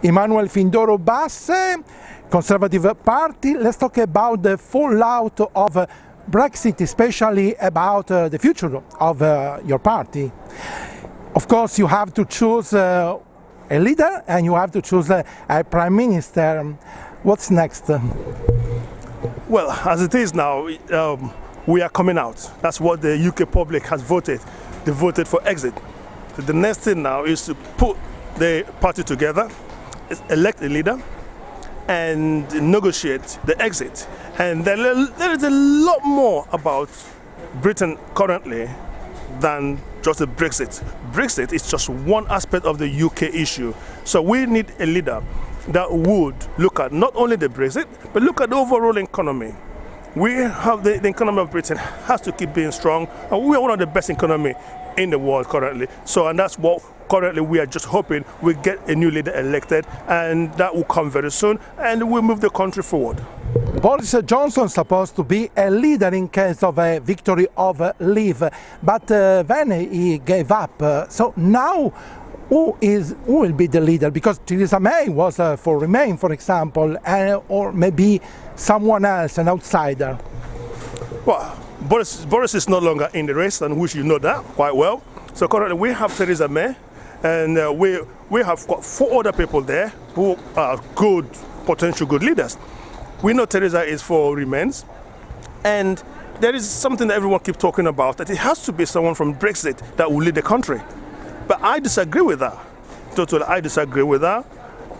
Emmanuel Finndoro Obasi, Conservative Party. Let's talk about the fallout of Brexit, especially about the future of your party. Of course, you have to choose a leader and you have to choose a prime minister. What's next? Well, as it is now, we are coming out. That's what the UK public has voted. They voted for exit. So the next thing now is to put the party together, elect a leader, and negotiate the exit. And there is a lot more about Britain currently than just a Brexit. Brexit is just one aspect of the UK issue. So we need a leader that would look at not only the Brexit, but look at the overall economy. We have the economy of Britain has to keep being strong, and we are one of the best economy in the world currently. So, and that's what currently we are just hoping we get a new leader elected, and that will come very soon, and we'll move the country forward. Boris Johnson is supposed to be a leader in case of a victory of Leave, but then he gave up. So now, who will be the leader? Because Theresa May was for Remain, for example, or maybe someone else, an outsider. Well, Boris is no longer in the race, and which you know that quite well. So currently we have Theresa May, and we have got 4 other people there who are good, potential good leaders. We know Theresa is for Remains, and there is something that everyone keeps talking about, that it has to be someone from Brexit that will lead the country. But I disagree with that. Totally, I disagree with that.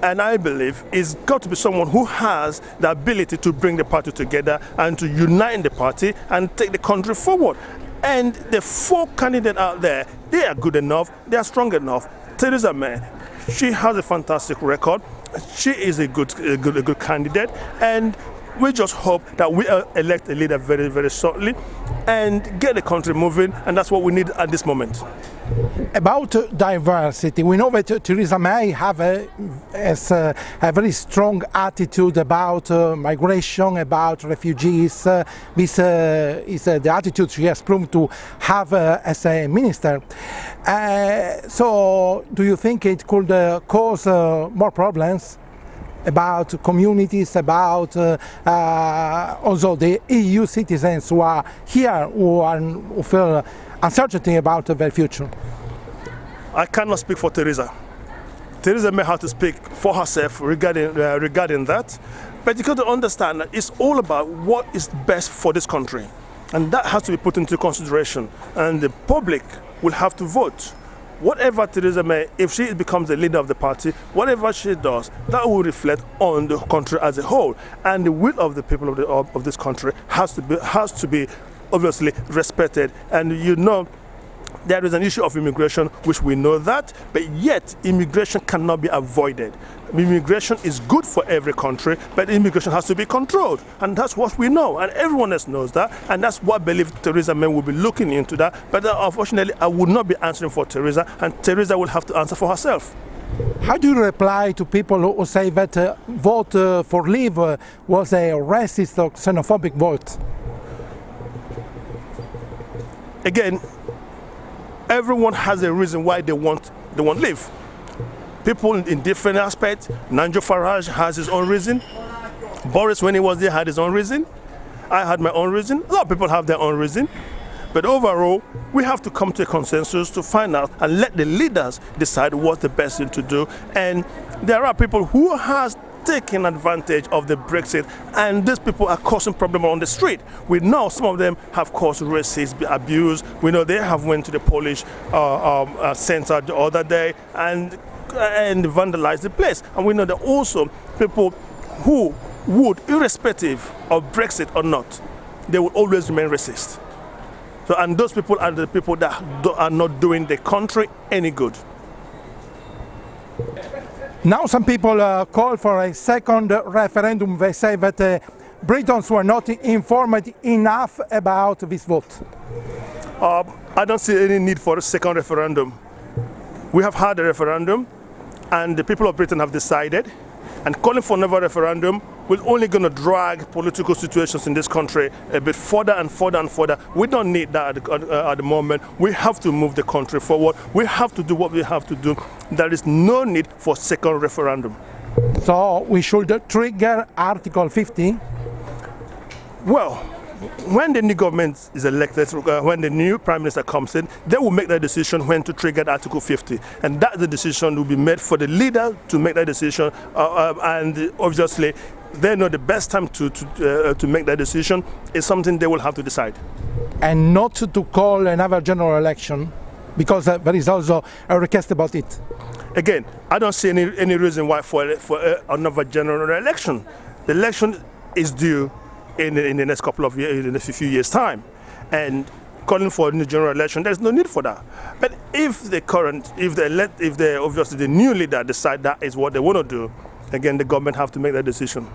And I believe it's got to be someone who has the ability to bring the party together and to unite the party and take the country forward. And the 4 candidates out there, they are good enough, they are strong enough. Theresa May, she has a fantastic record. She is a good candidate, and we just hope that we elect a leader very, very shortly and get the country moving, and that's what we need at this moment. About diversity, we know that Theresa May has a very strong attitude about migration, about refugees. This is the attitude she has proven to have as a minister. So, do you think it could cause more problems about communities, about also the EU citizens who are here, who feel uncertainty about their future? I cannot speak for Theresa. Theresa may have to speak for herself regarding that. But you got to understand that it's all about what is best for this country. And that has to be put into consideration. And the public will have to vote. Whatever Theresa May, if she becomes the leader of the party, whatever she does, that will reflect on the country as a whole. And the will of the people of this country has to be obviously respected. And you know, there is an issue of immigration, which we know that, but yet immigration cannot be avoided. Immigration is good for every country, but immigration has to be controlled, and that's what we know, and everyone else knows that, and that's what I believe Theresa May will be looking into that. But unfortunately, I would not be answering for Theresa, and Theresa will have to answer for herself. How do you reply to people who say that vote for Leave was a racist or xenophobic vote? Again, everyone has a reason why they want Leave. People in different aspects. Nigel Farage has his own reason. Boris, when he was there, had his own reason. I had my own reason. A lot of people have their own reason. But overall, we have to come to a consensus to find out and let the leaders decide what's the best thing to do. And there are people who has taken advantage of the Brexit, and these people are causing problems on the street. We know some of them have caused racist abuse. We know they have went to the Polish center the other day and vandalized the place. And we know that also people who would, irrespective of Brexit or not, they will always remain racist. So, and those people are the people that are not doing the country any good. Now some people call for a second referendum. They say that Britons were not informed enough about this vote. I don't see any need for a second referendum. We have had a referendum, and the people of Britain have decided, and calling for another referendum we're only going to drag political situations in this country a bit further and further and further. We don't need that at the moment. We have to move the country forward. We have to do what we have to do. There is no need for second referendum. So we should trigger Article 50? Well, when the new government is elected, when the new prime minister comes in, they will make that decision when to trigger Article 50. And that the decision will be made for the leader to make that decision. And obviously, they know the best time to make that decision is something they will have to decide. And not to call another general election, because there is also a request about it. Again, I don't see any reason why for another general election. The election is due in the next couple of years, in a few years' time, and calling for a new general election, there's no need for that. But if obviously the new leader decide that is what they want to do, again, the government have to make that decision.